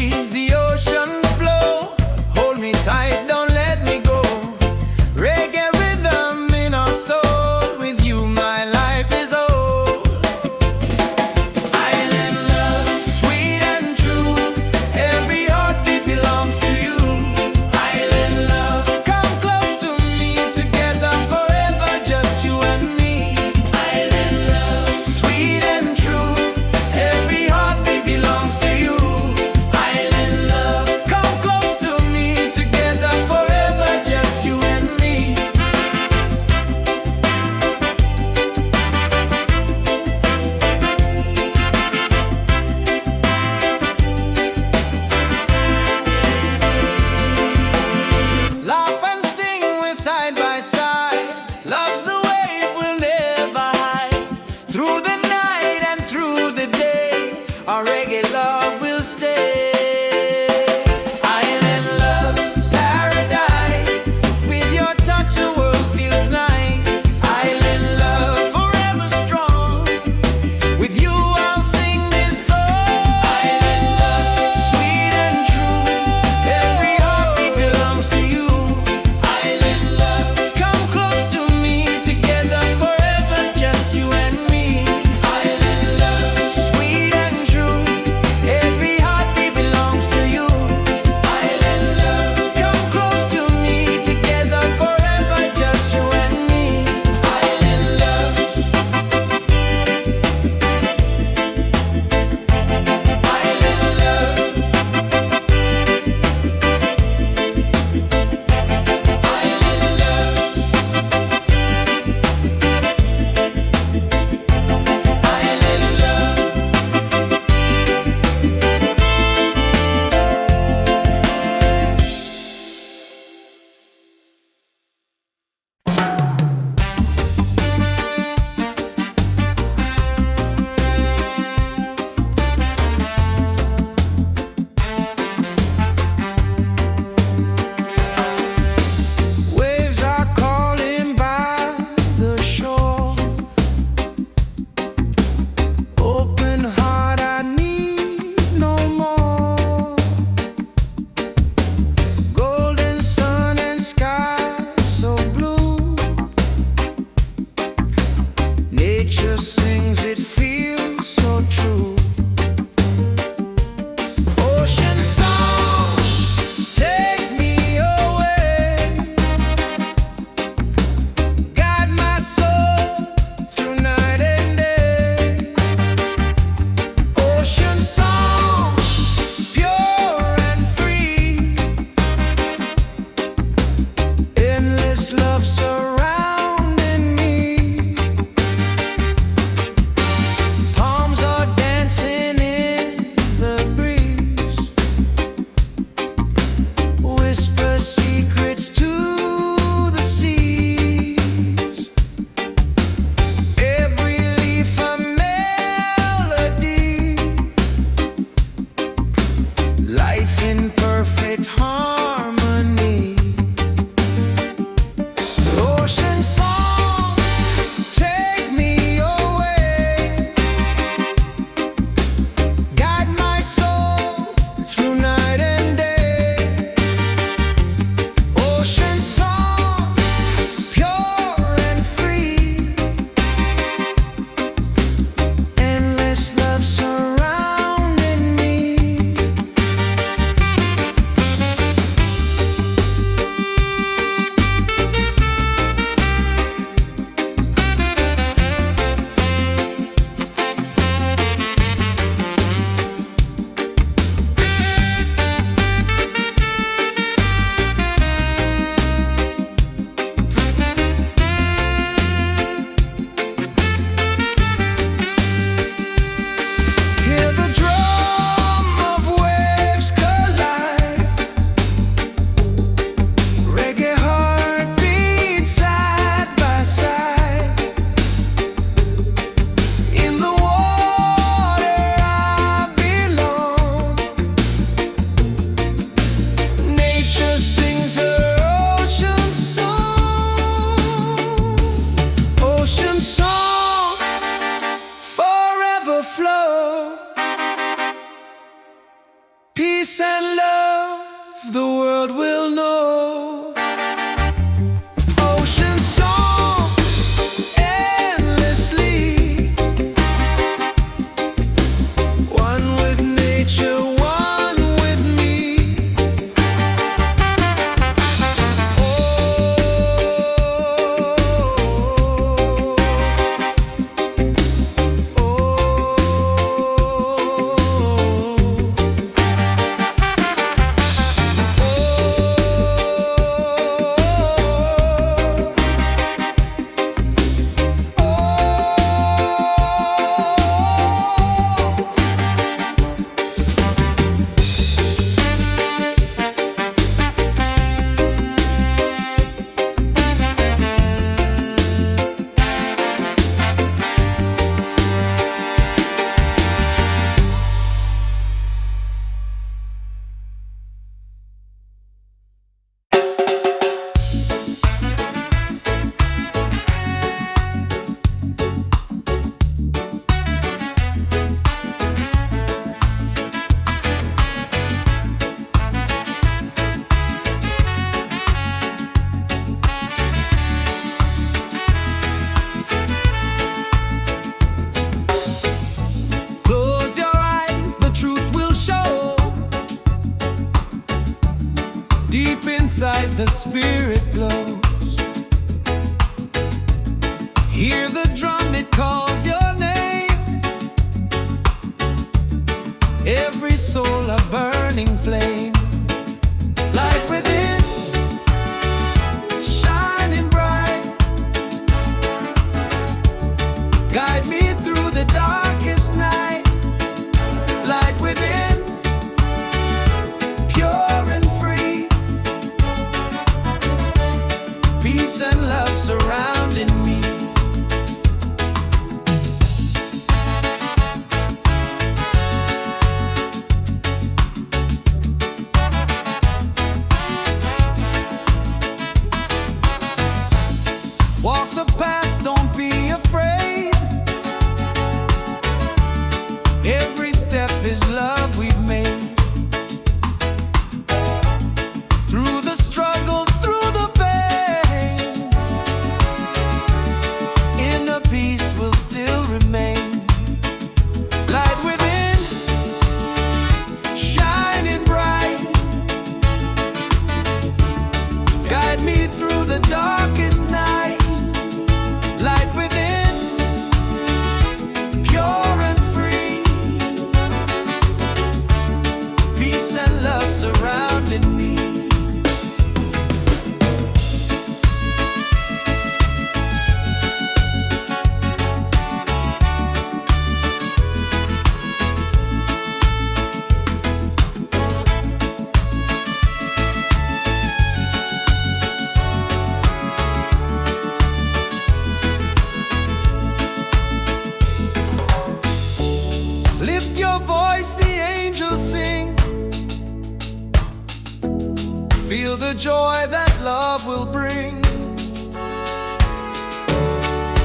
breeze, the ocean flow. Hold me tight, don't let me go. Reggae rhythm in our soul. With you my life is whole. Island love, sweet and true. Every heartbeat belongs to you. Island love, come close to me. Together forever, just you and me. Island love, sweet and true. Every heartbeat belongs to you. Island love. peace and love the world will know. Ocean song endlessly, one with nature, one with me. Close your eyes, the truth will show. Deep inside the spirit glows. Hear the drum, it calls your name. Every soul a burning flame. Light within, shining bright. Guide me through the darkest night. Light within, pure and free. Peace and love surrounding me. Walk the path, don't be afraid. Every step is love we've made. Through the struggle, through the pain, inner peace will still remain. Light within, shining bright. Guide me through the darkest night. Light within, pure and free. Peace and love surrounding me. Lift your voice, the angels sing. Feel the joy that love will bring.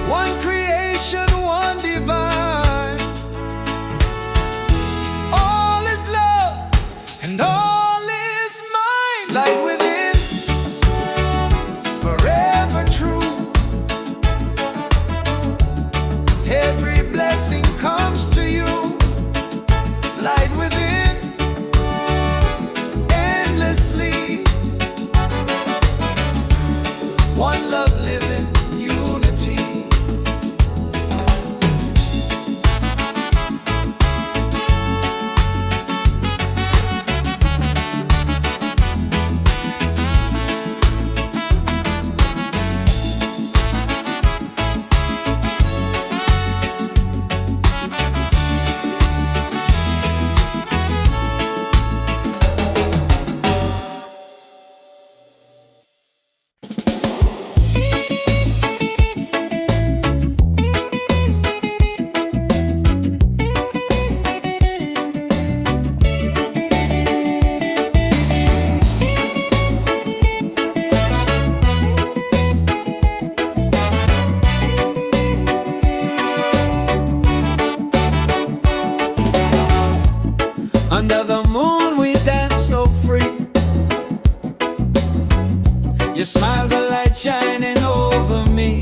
One creation, one divine. All is love and all is mine. Light within, forever true. Every blessing comes to you. Light within, endlessly. One love living, unity. Your smile's a light shining over me.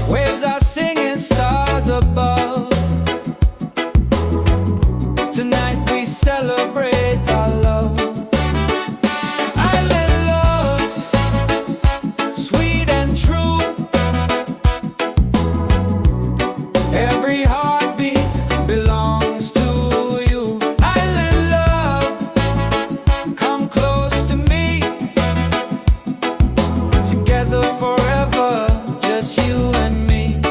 Waves are singing, stars above. Tonight we celebrate our love. Island love, sweet and true. Every heartbeat belongs to you. Island love, come close to me. Together forever, just you and me.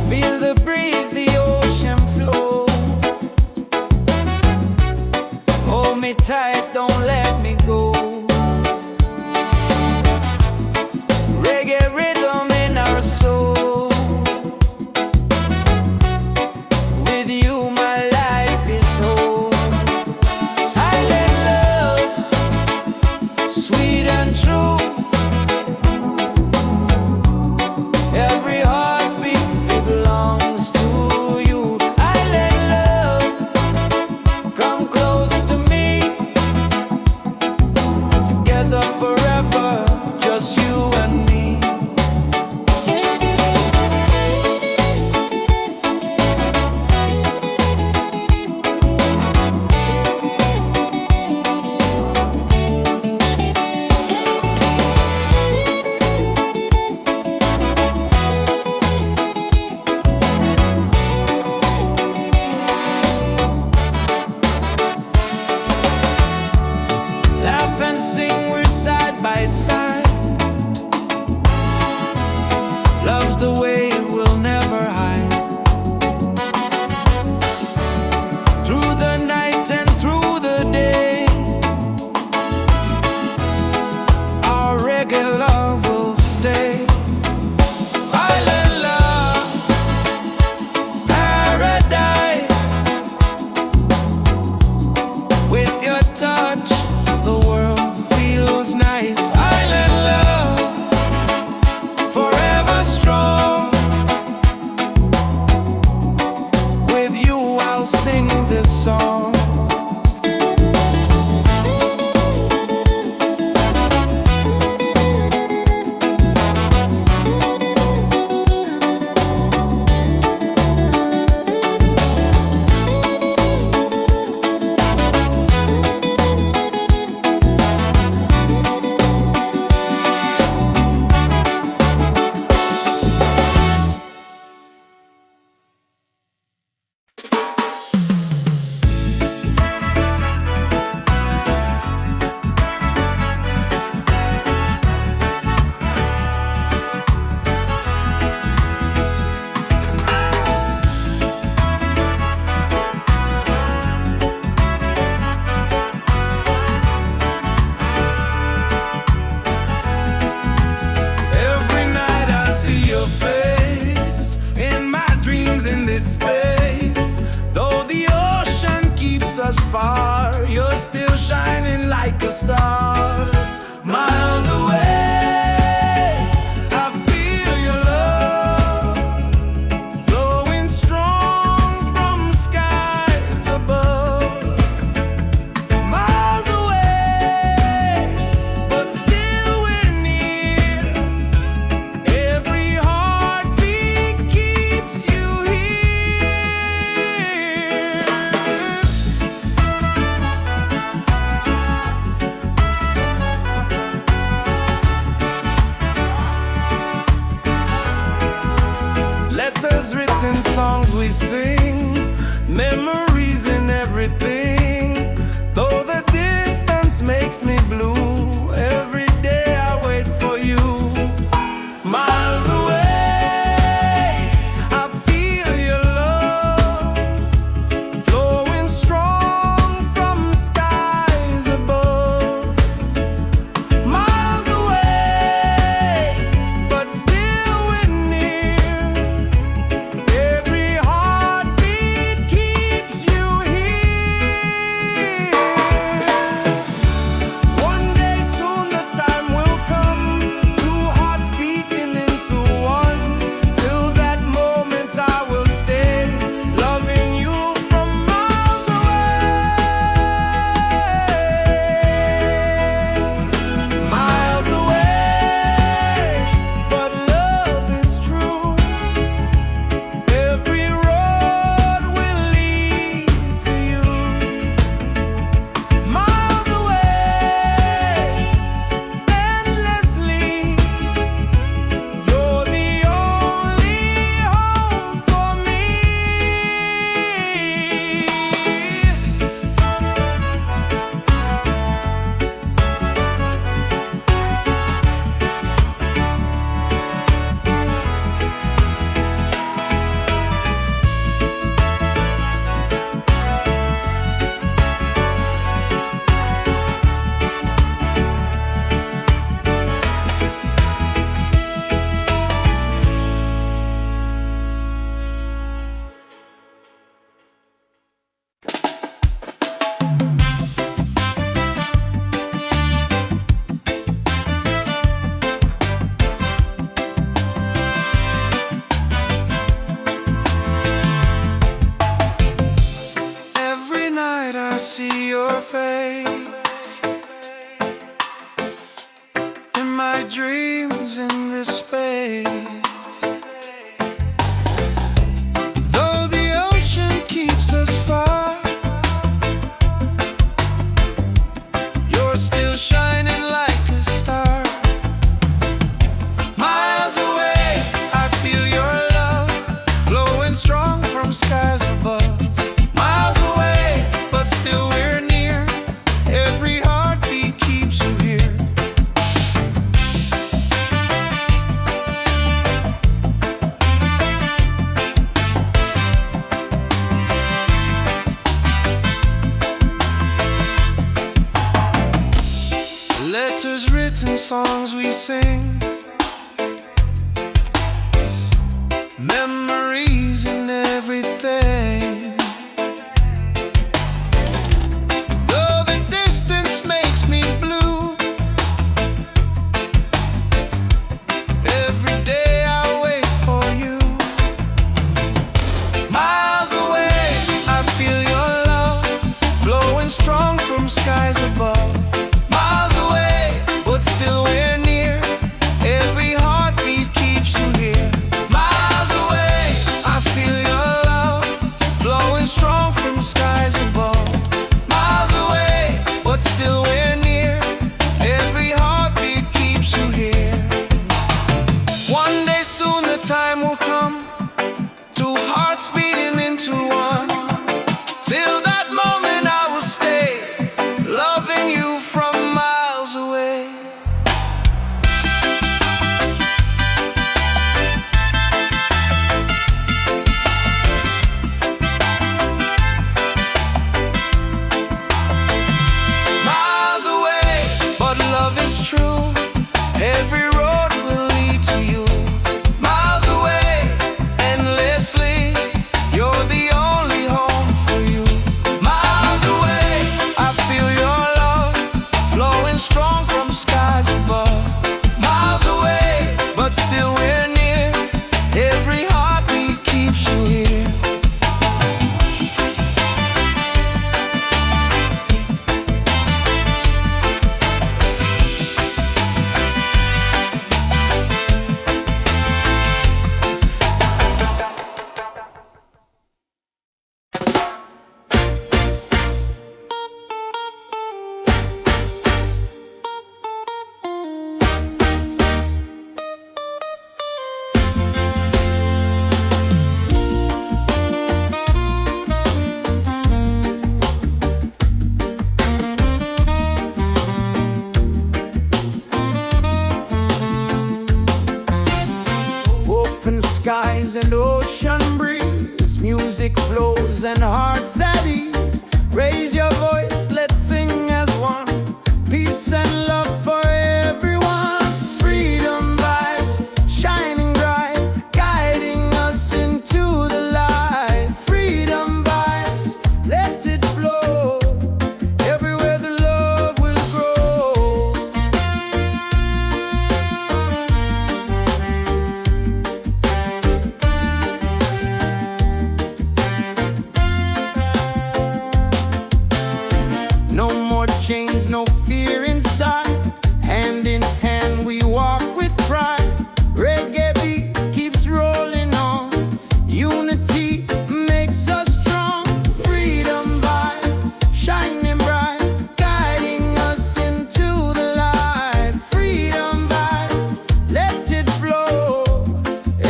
Feel the breeze, the ocean flow. Hold me tight, don't let me go. Reggae rhythm in our soul. With you my life is whole. Island love, sweet and true. Every heartbeat belongs to you. Island love, come close to me. Together forever, just you and me. Laugh and sing, we're side by side. Love's the wave we'll never hide. Through the night and through the day, our reggae love will stay. Island love, paradise. With your touch, the world feels nice. Island love, forever strong. With you I'll sing this song. Every night I see your face in my dreams in this space. Though the ocean keeps us far, you're still shining like a star. Miles away, I feel your love flowing strong from skies above. Miles away, but still we're near. Every heartbeat keeps you here. Letters written, songs we sing, memories in everything. Though the distance makes me blue, every day I wait for you. Miles away, I feel your love flowing strong from skies above. Miles away, but still we're near. Every heartbeat keeps you here. One day with dreams in this space. Though the ocean keeps us far, you're still shining like a star. Miles away, I feel your love flowing strong from skies above. Miles away, but still we're near. Every heartbeat keeps you here. Letters written, songs we sing, memories and everything. Though the distance makes me blue, every day I wait for you. Miles away, I feel your love flowing strong from skies above. Miles away, but still we're near. Every heartbeat keeps you here. Miles away, I feel your love flowing strong from skies above. Miles away, but still we're near. Every heartbeat keeps you here. One day soon the time will come, two hearts beating into one. Till that moment I will stay, loving you from miles away. Miles away, but love is true. Every road will lead to you. Miles away, endlessly, you're the only home for you. Miles away, I feel your love flowing strong from skies above. Miles away, but still we're near. Every heartbeat keeps you here. Open skies and ocean breeze, music flows and hearts at ease. Raise your voice, let's sing as one. Peace and love for everyone. Freedom vibes shining bright, guiding us into the light. Freedom vibes, let it flow. Everywhere the love will grow. No more chains, no fear inside. Hand in hand we walk with pride. Reggae beat keeps rolling on. Unity makes us strong. Freedom vibe shining bright, guiding us into the light. Freedom vibe, let it flow.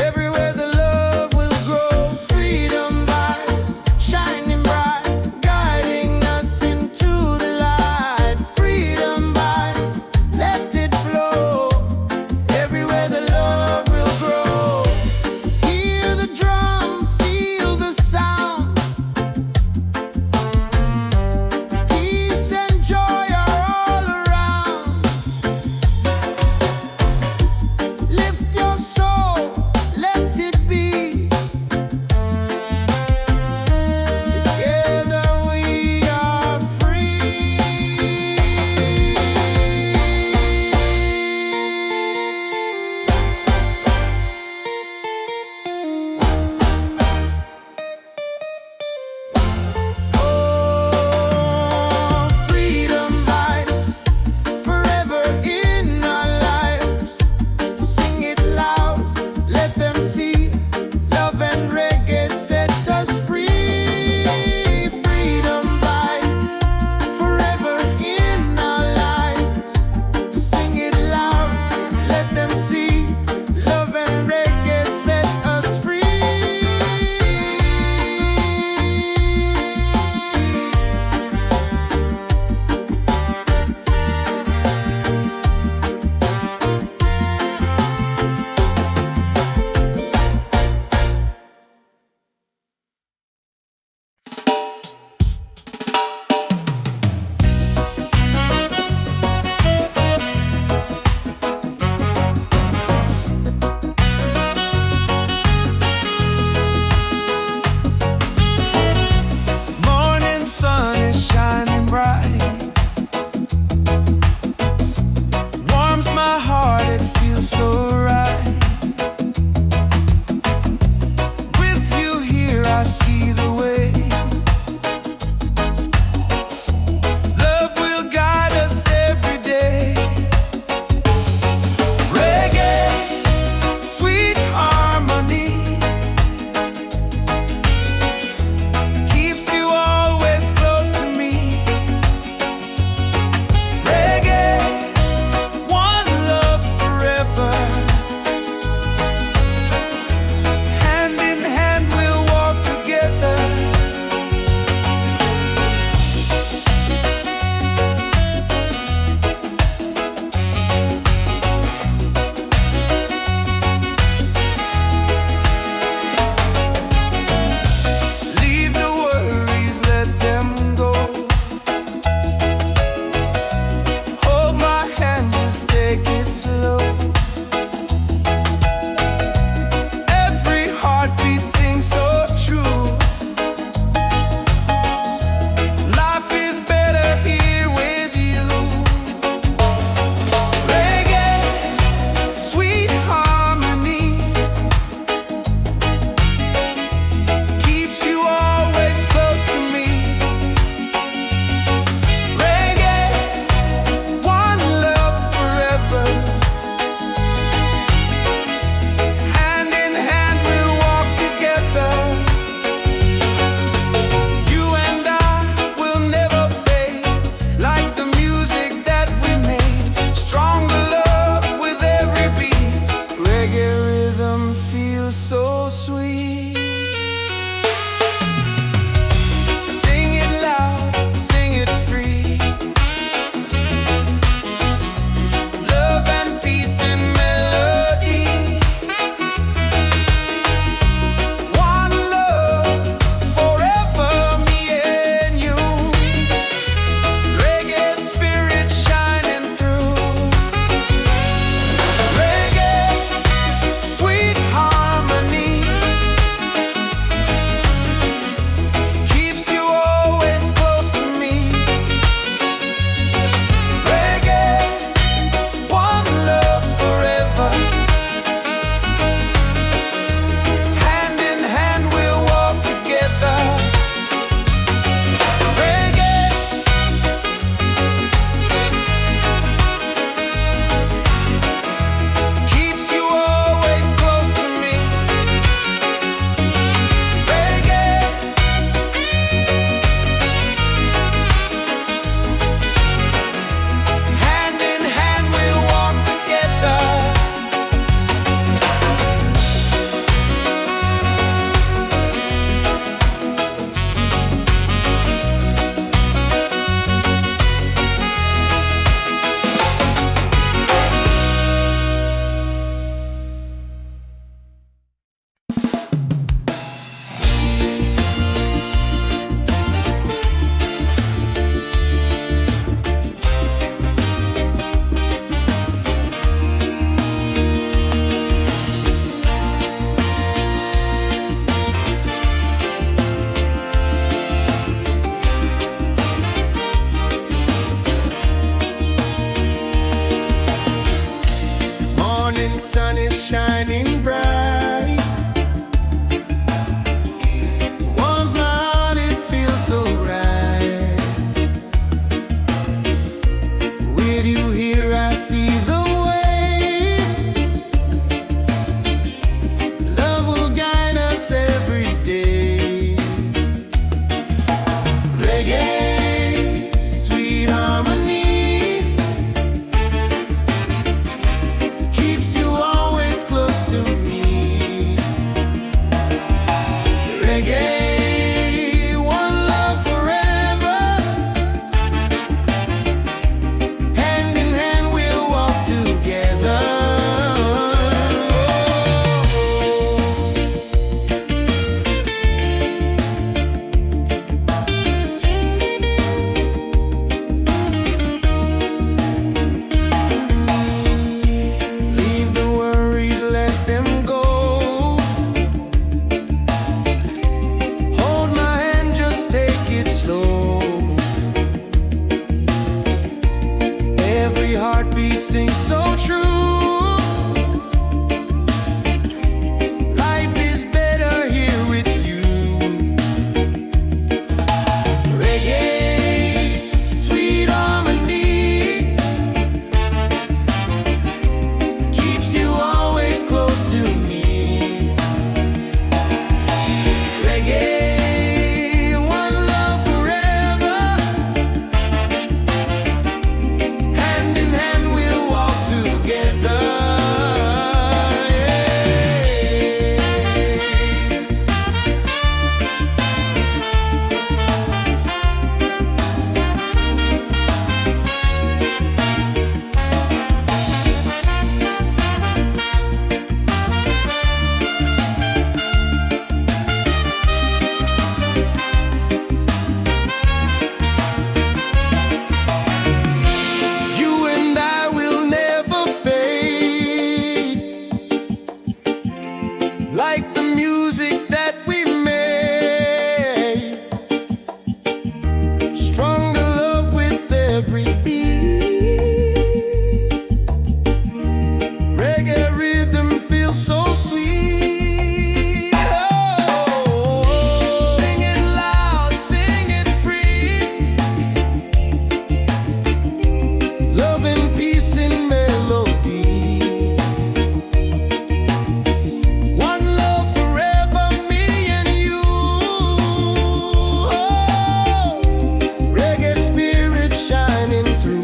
Everywhere the love will grow. Freedom vibes shining bright, guiding us into the light. Freedom vibes. sing so true. Life is better here with you. Reggae, sweet harmony, keeps you always close to me. Reggae, one love forever. Hand in hand we'll walk together. You and I will never fade, like the music that we made. Stronger love with every beat. Reggae rhythm feels so sweet. Oh, sing it loud, sing it free. Love and peace in melody. One love forever, me and you. Oh, reggae spirit shining through.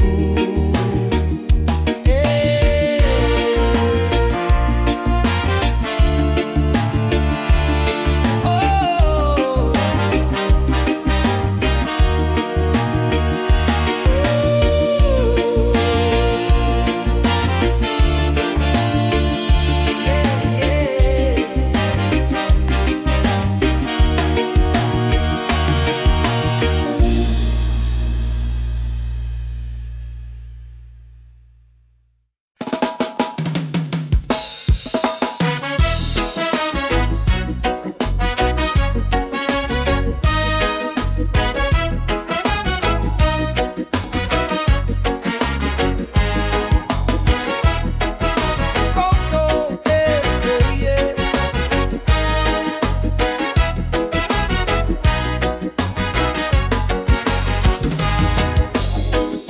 Yeah. Oh.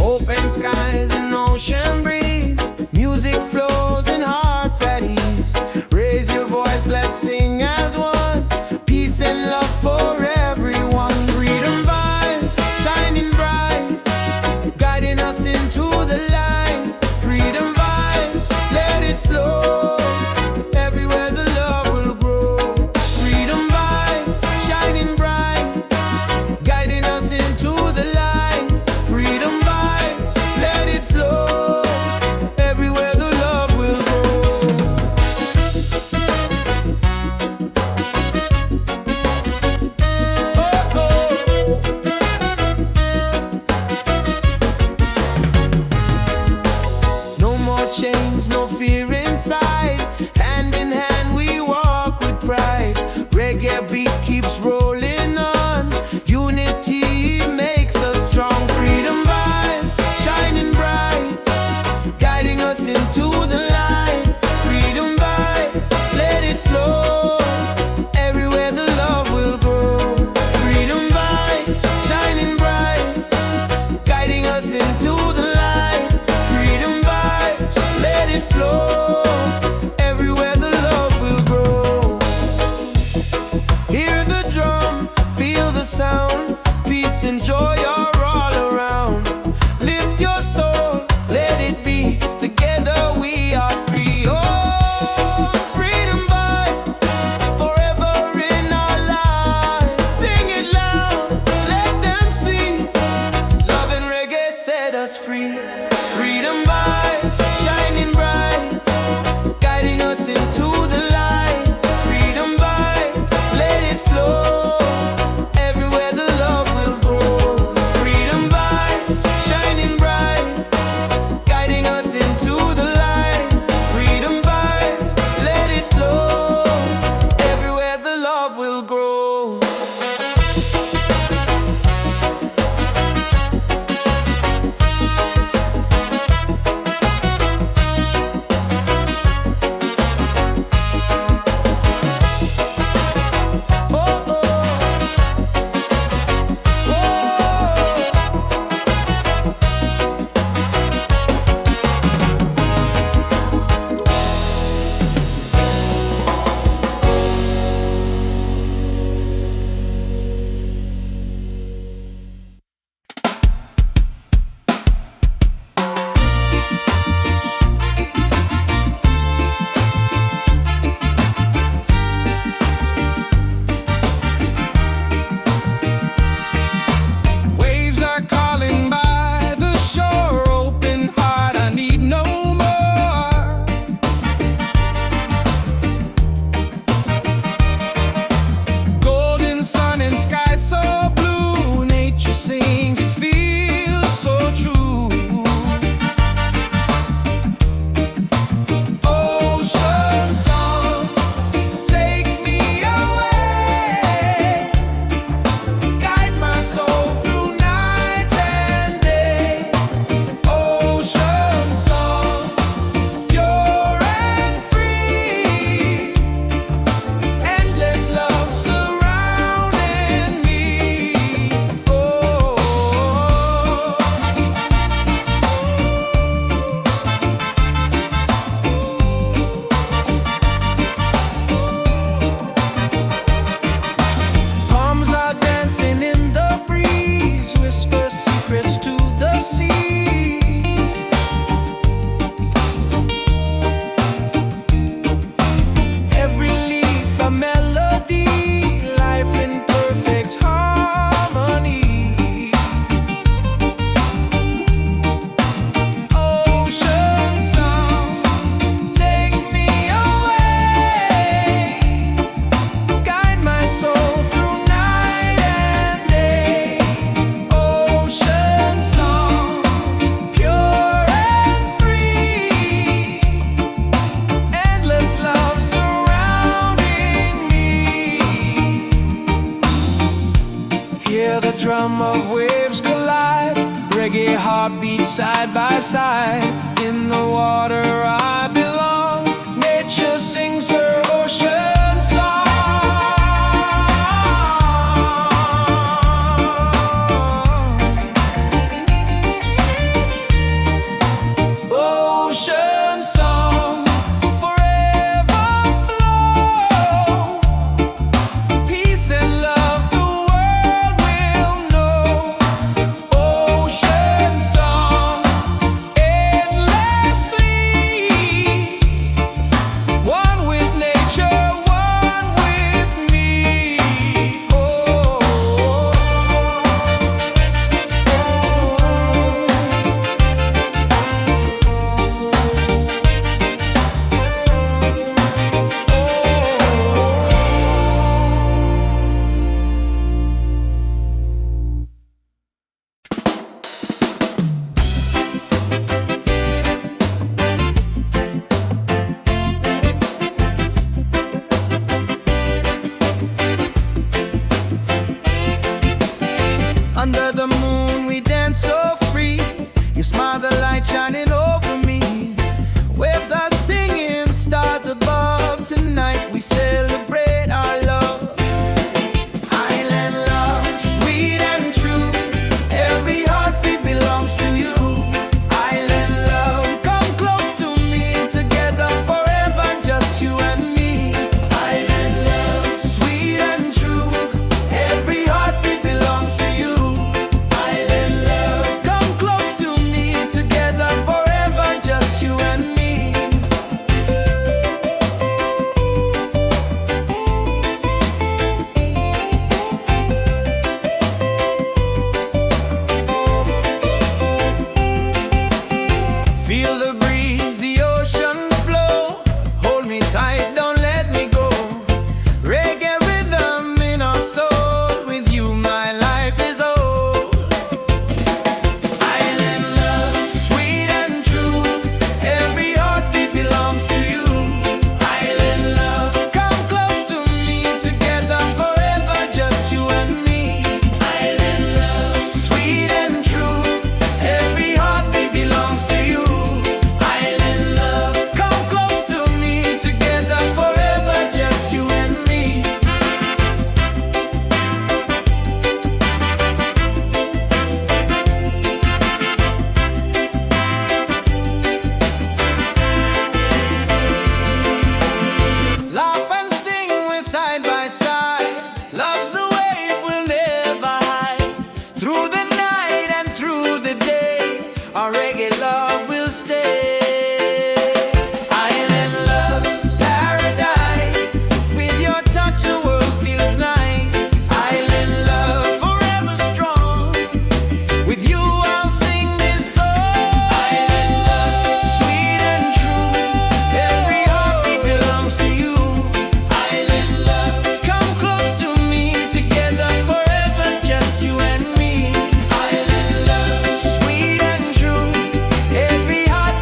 Open skies and ocean breeze, music flows and hearts at ease. Raise your voice, let's sing as one. Peace and love for everyone. Freedom vibe, shining bright, guiding us into the light. Freedom vibes, let it flow. Everywhere the love will grow. Freedom vibes, shining bright, guiding us into the light. Freedom vibes, let it flow. Everywhere the love will grow. Oh, oh. No more chains, no fear inside. Hand in hand we walk with pride. Reggae beat keeps rolling on. Unity makes us strong. Freedom vibes, shining bright, guiding us into the light. Freedom vibes, let it flow. Everywhere the love will grow. Freedom vibes, shining bright, guiding us into the light. Freedom vibes, let it flow. Everywhere the love will grow. Hear the drum, feel the sound. Peace and joy are all around. Lift your soul, let it be. Together we are free. Oh, freedom vibe, forever in our lives. Sing it loud, let them see. Love and reggae set us free. Freedom vibe, shining bright, guiding us into the light. Freedom vibe, let it flow. Everywhere the love will grow. Freedom vibe, shining bright, guiding us into the light. Freedom vibes, let it flow. Everywhere the love will grow. rhythm of waves collide. Reggae heartbeat side by side. In the water I belong. Nature sings her ocean song. Ocean song, forever flow. Peace and love the world will know. Ocean song, endlessly. One with nature, one with me. Under the moon we dance so free. Your smile's a light shining over me. Waves are singing, stars above. Tonight we celebrate our love. Island love, sweet and true. Every heartbeat belongs to you. Island love, come close to me. Together forever, just you and me. Island love, sweet and true. Every heartbeat belongs to you. Island love, come close to me. Together forever, just you and me. Feel the breeze, the ocean flow. Hold me tight, don't let me go. Reggae rhythm in our soul. With you my life is whole. Island love, sweet and true. Every heartbeat belongs to you. Island love, come close to me. Together forever, just you and me. Island love, sweet and true. Every heartbeat belongs to you. Island love, come close to me. Together forever, just you and me. Laugh and sing, we're side by side. Love's the wave we'll never hide. Through the night and through the day, our reggae love will stay. Island love, paradise. With your touch the world feels nice. Island love, forever strong. With you I'll sing this song. Island love, sweet and true. Every heartbeat belongs to you. Island love, come close to me. Together forever, just you and me. Island love, sweet and true. Every heartbeat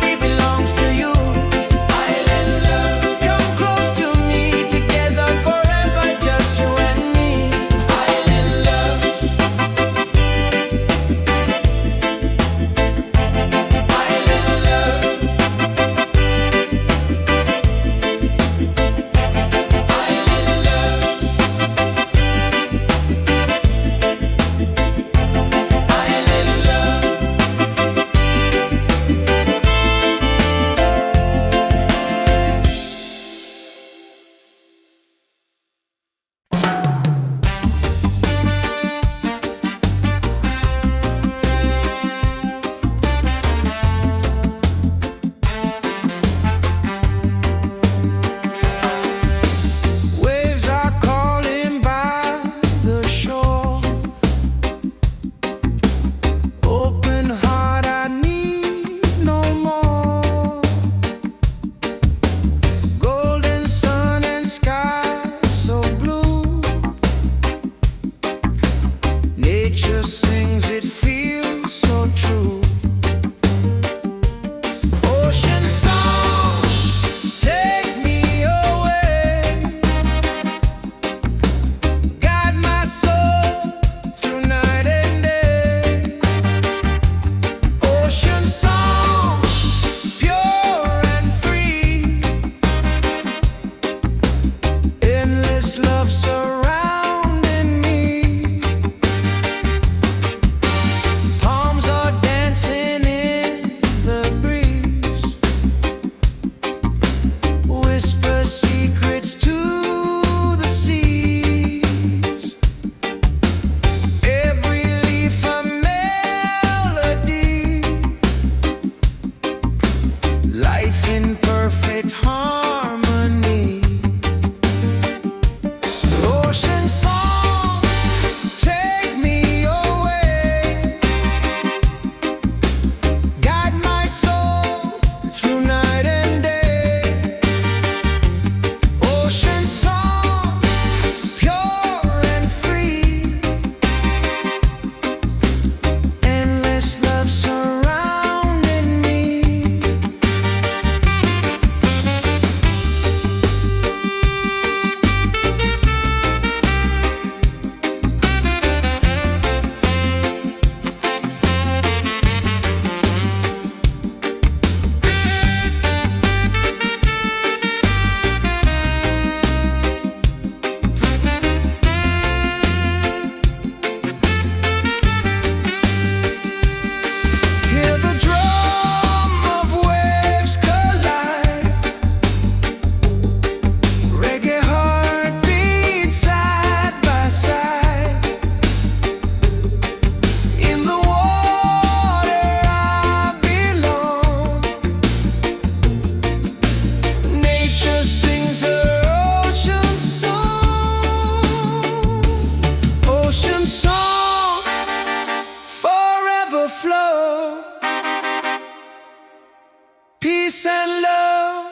peace and love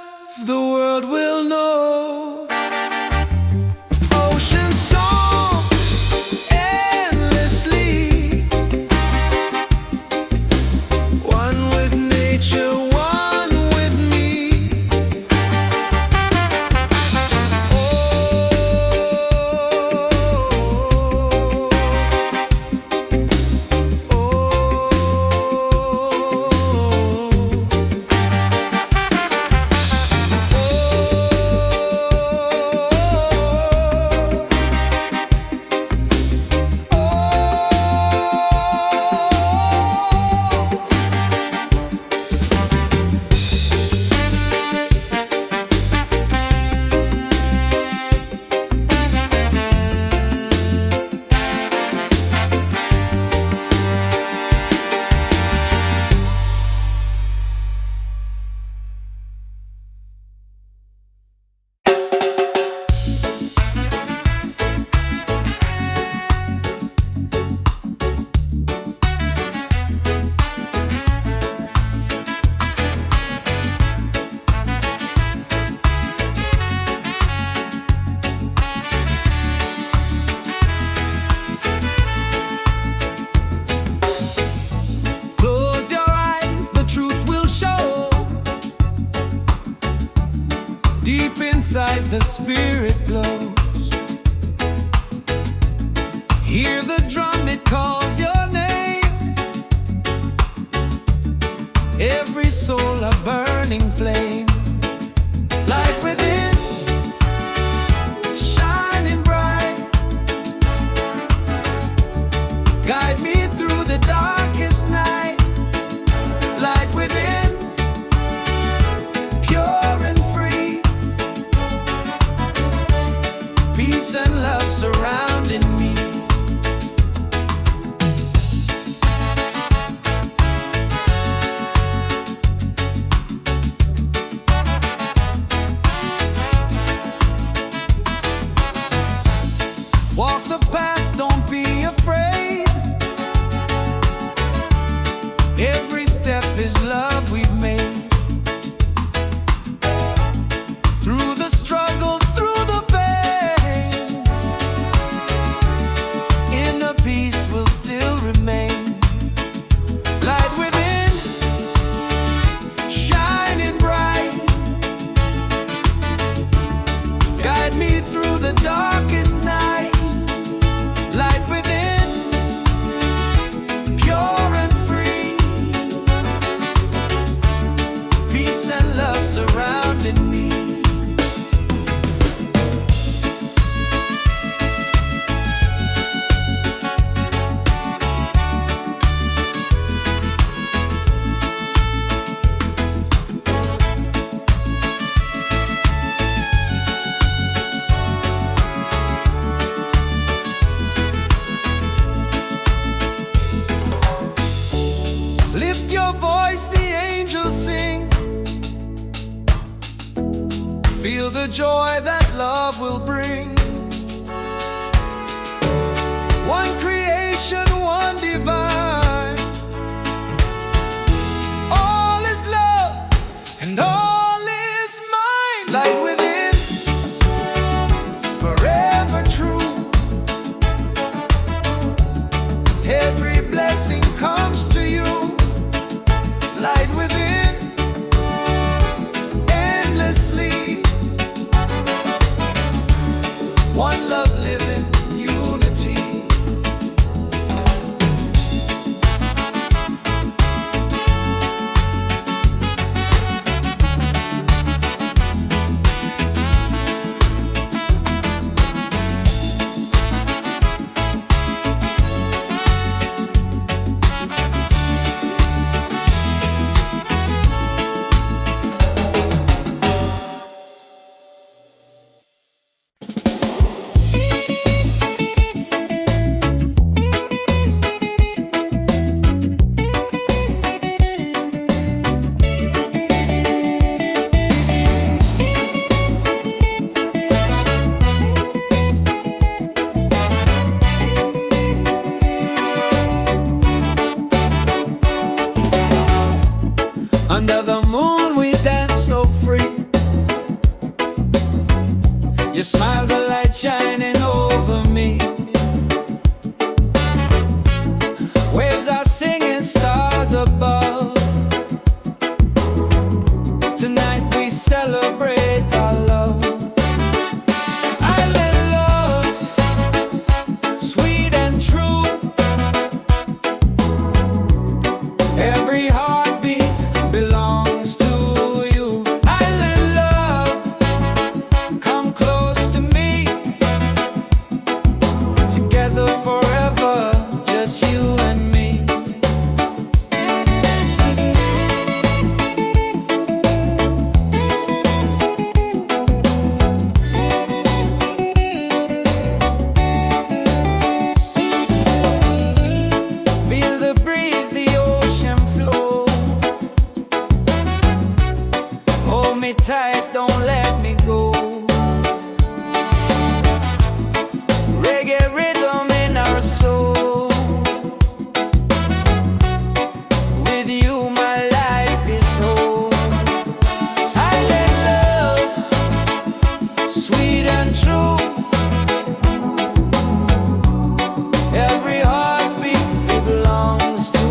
the world will know. Ocean song endlessly, one with nature, one with me. Deep inside the spirit glows. Hear the drum, it calls your name. Every soul a burning flame. Light within, shining bright. Guide me through the darkest night. Light within, pure and free. Peace and love surrounding me. Walk the path, don't be afraid. Every step is love we've made. Through the struggle, through the pain, inner peace will still remain. Light within, shining bright. Guide me through the darkest night. Light within, pure and free. Peace and love surrounding me. Lift your voice, the angels sing. Feel the joy that love will bring. One creation, one divine. All is love and all is mine. Light within, forever true. Every blessing comes to you. Light within, endlessly. One love living, unity. Under the moon we dance. smile's a light shining over me. Waves are singing, stars above. Tonight we celebrate our love. Island love, sweet and true. Every heartbeat belongs to you. Island love, come close to me. Together forever, just you and me. Feel the breeze, the ocean flow. Hold me tight, don't let me go. Reggae rhythm in our soul. With you my life is whole. Island love, sweet and true. Every heartbeat belongs to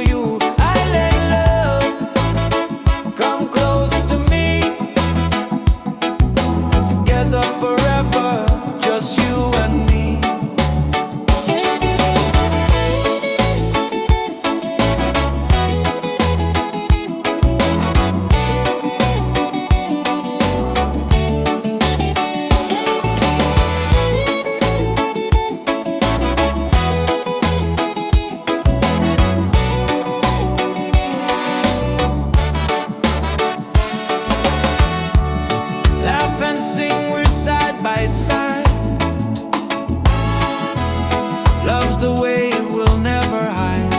you. Island love, come close to me. Together forever, just you and me. Laugh and sing, we're side by side. Love's the way we'll never hide.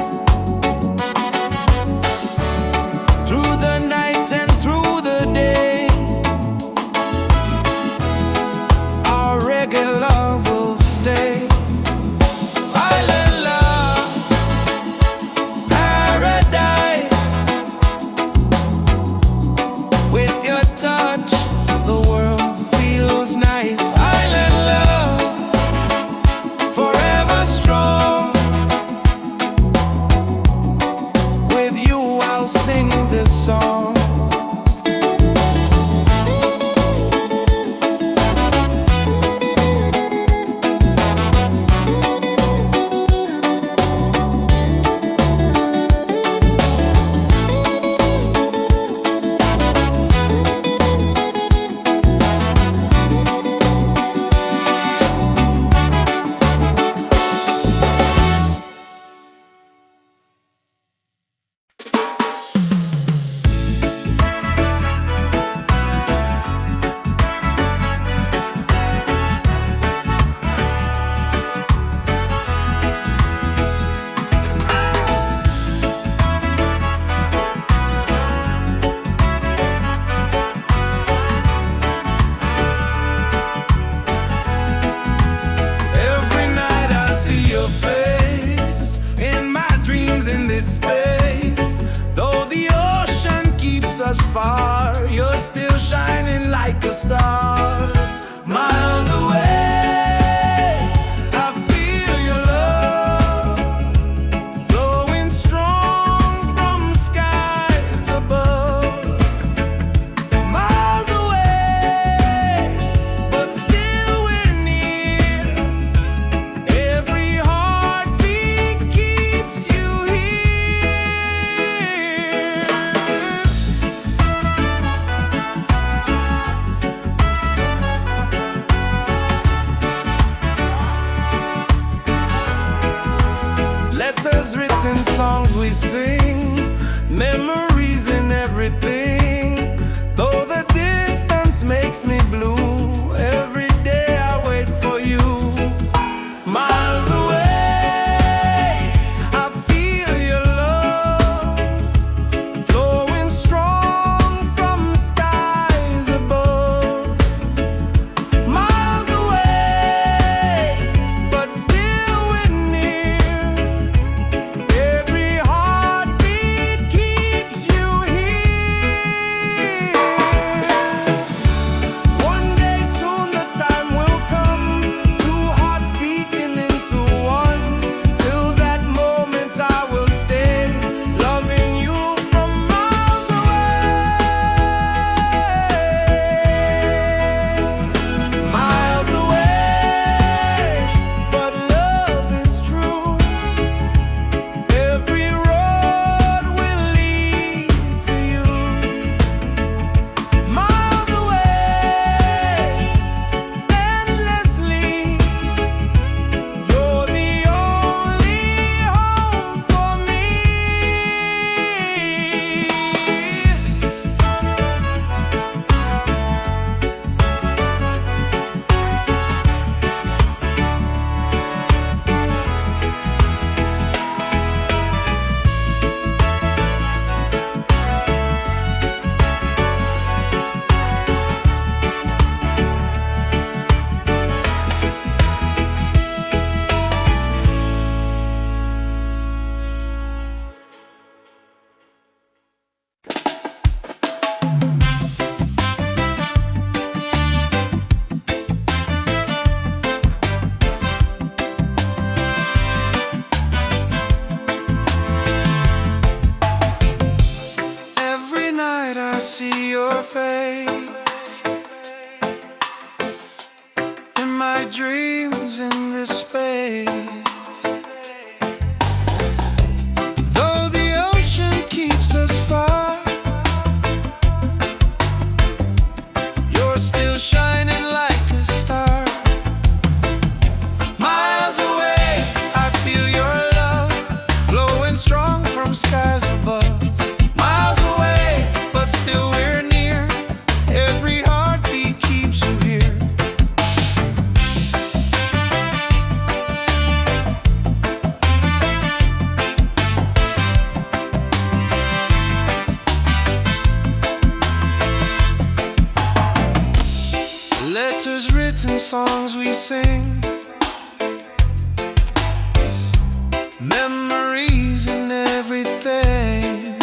Through the night and through the day, our reggae love will stay. Island love, paradise. With your touch, the world feels nice. Island love, forever strong. With you I'll sing this song. Every night I see your face in my dreams in this space. Though the ocean keeps us far, you're still shining like a star. Miles away, I feel your love flowing strong from skies above. Miles away, but still we're near. Every heartbeat keeps you here. see your face in my dreams in this space. Though the ocean keeps us far, you're still shining like a star. Miles away, I feel your love flowing strong from skies above. Miles away, but still we're near. Every heartbeat keeps you here. Letters written, songs we sing, memories and everything.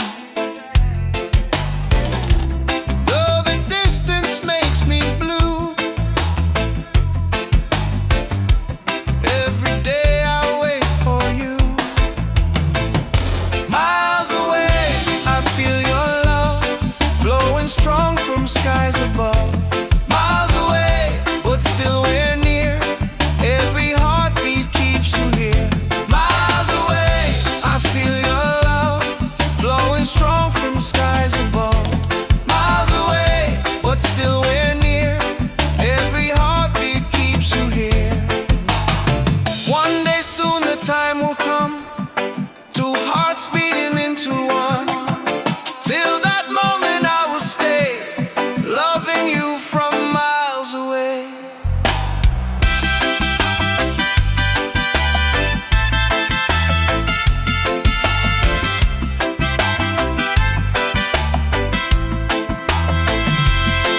Though the distance makes me blue, every day I wait for you. Miles away, I feel your love flowing strong from skies above. Miles away, but still we're near. Every heartbeat keeps you here. Miles away, I feel your love flowing strong from skies above. Miles away, but still we're near. Every heartbeat keeps you here. One day soon the time will come, two hearts beating into one. Till that moment I will stay, loving you from miles away.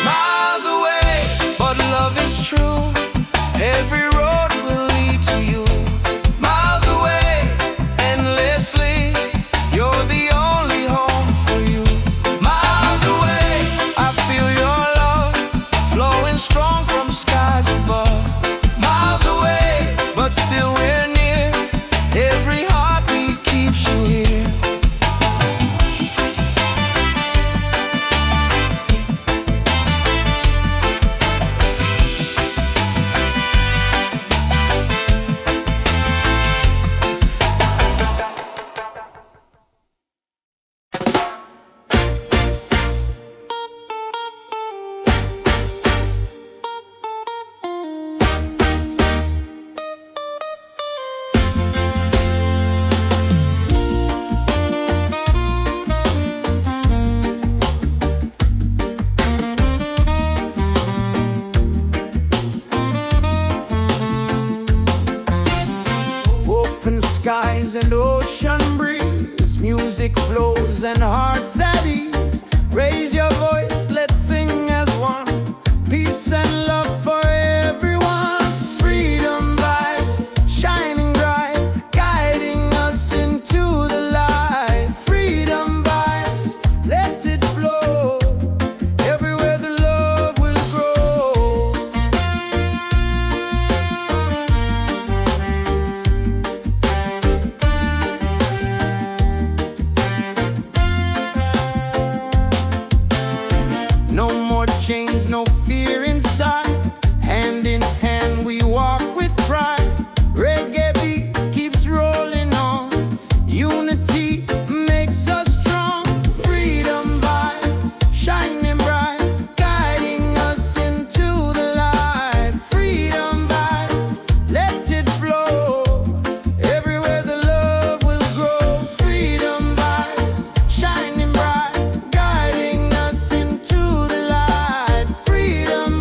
Miles away, but love is true. Every road will lead to you. Miles away, endlessly, you're the only home for you. Miles away, I feel your love flowing strong from skies above. Miles away, but still we're near. Every heartbeat keeps you here. Open skies and ocean breeze, music flows and hearts at ease. Raise your voice, let's sing as one. Peace and love for everyone. Freedom vibes, shining bright, guiding us into the light. Freedom vibes, let it flow. Everywhere the love will grow. No more chains, no fear inside. Hand in hand we walk with pride. Reggae beat keeps rolling on. Unity makes us strong. Freedom vibe, shining bright, guiding us into the light. Freedom vibe, let it flow. Everywhere the love will grow. Freedom vibes, shining bright, guiding us into the light. Freedom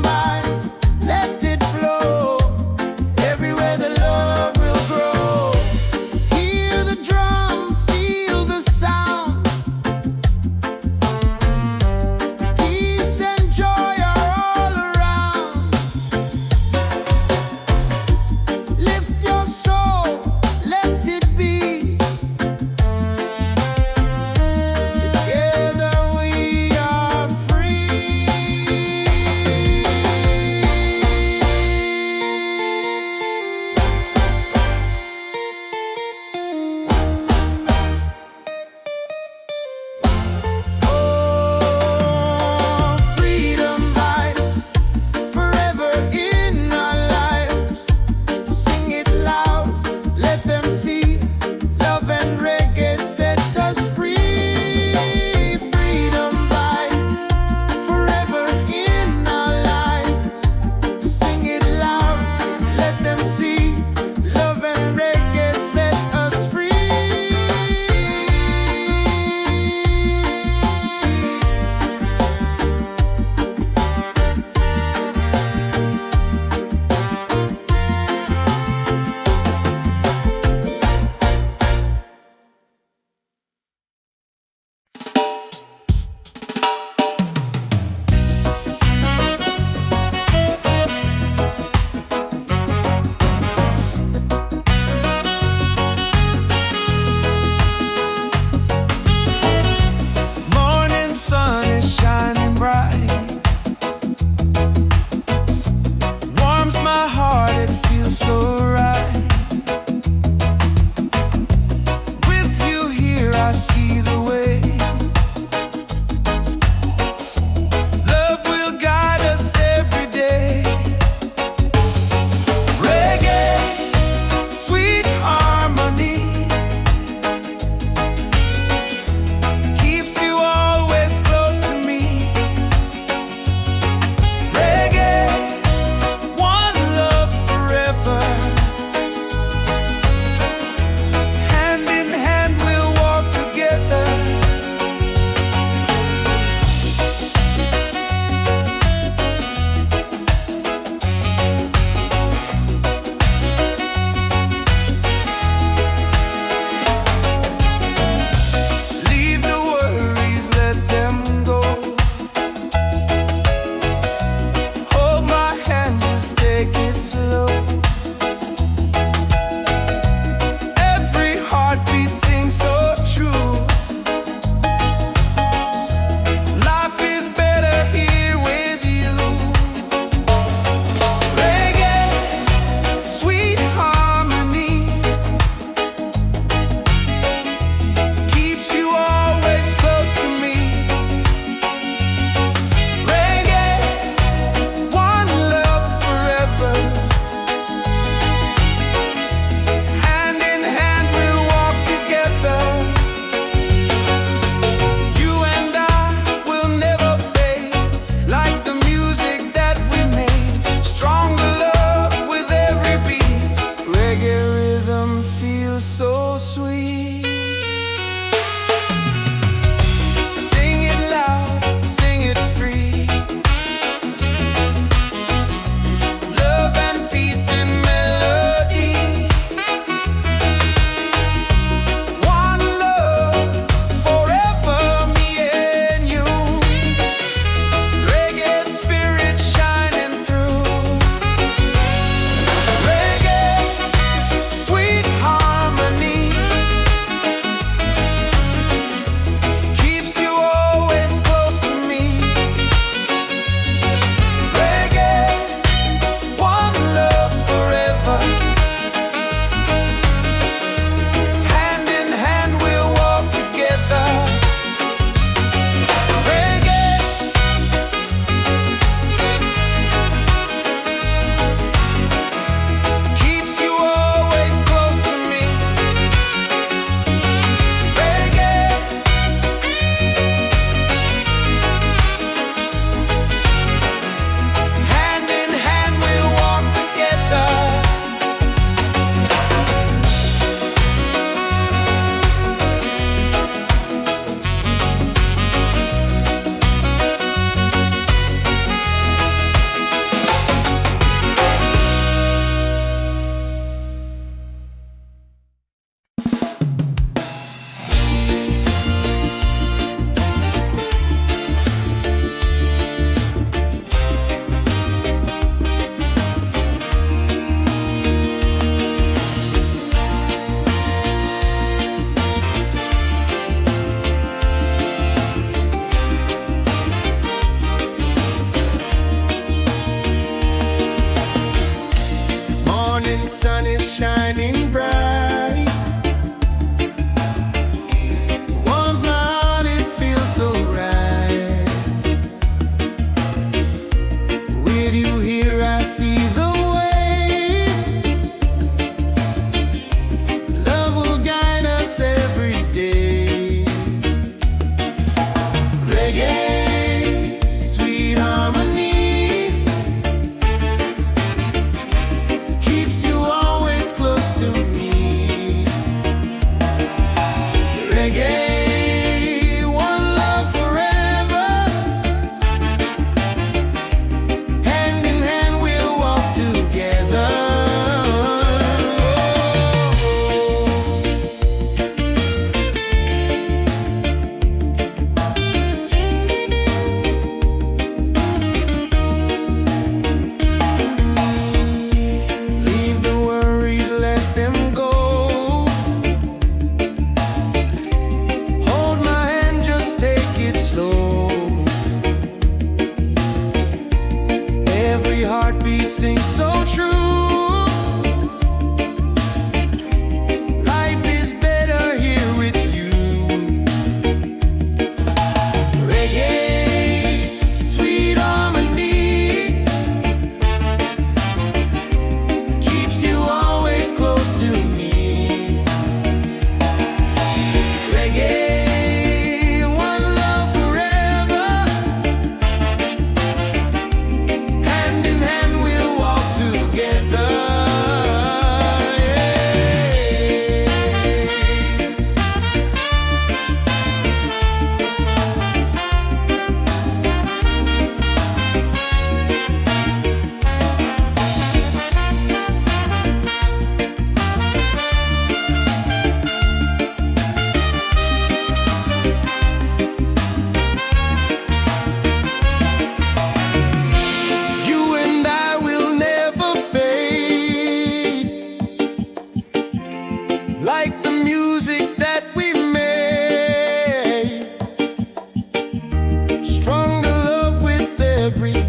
every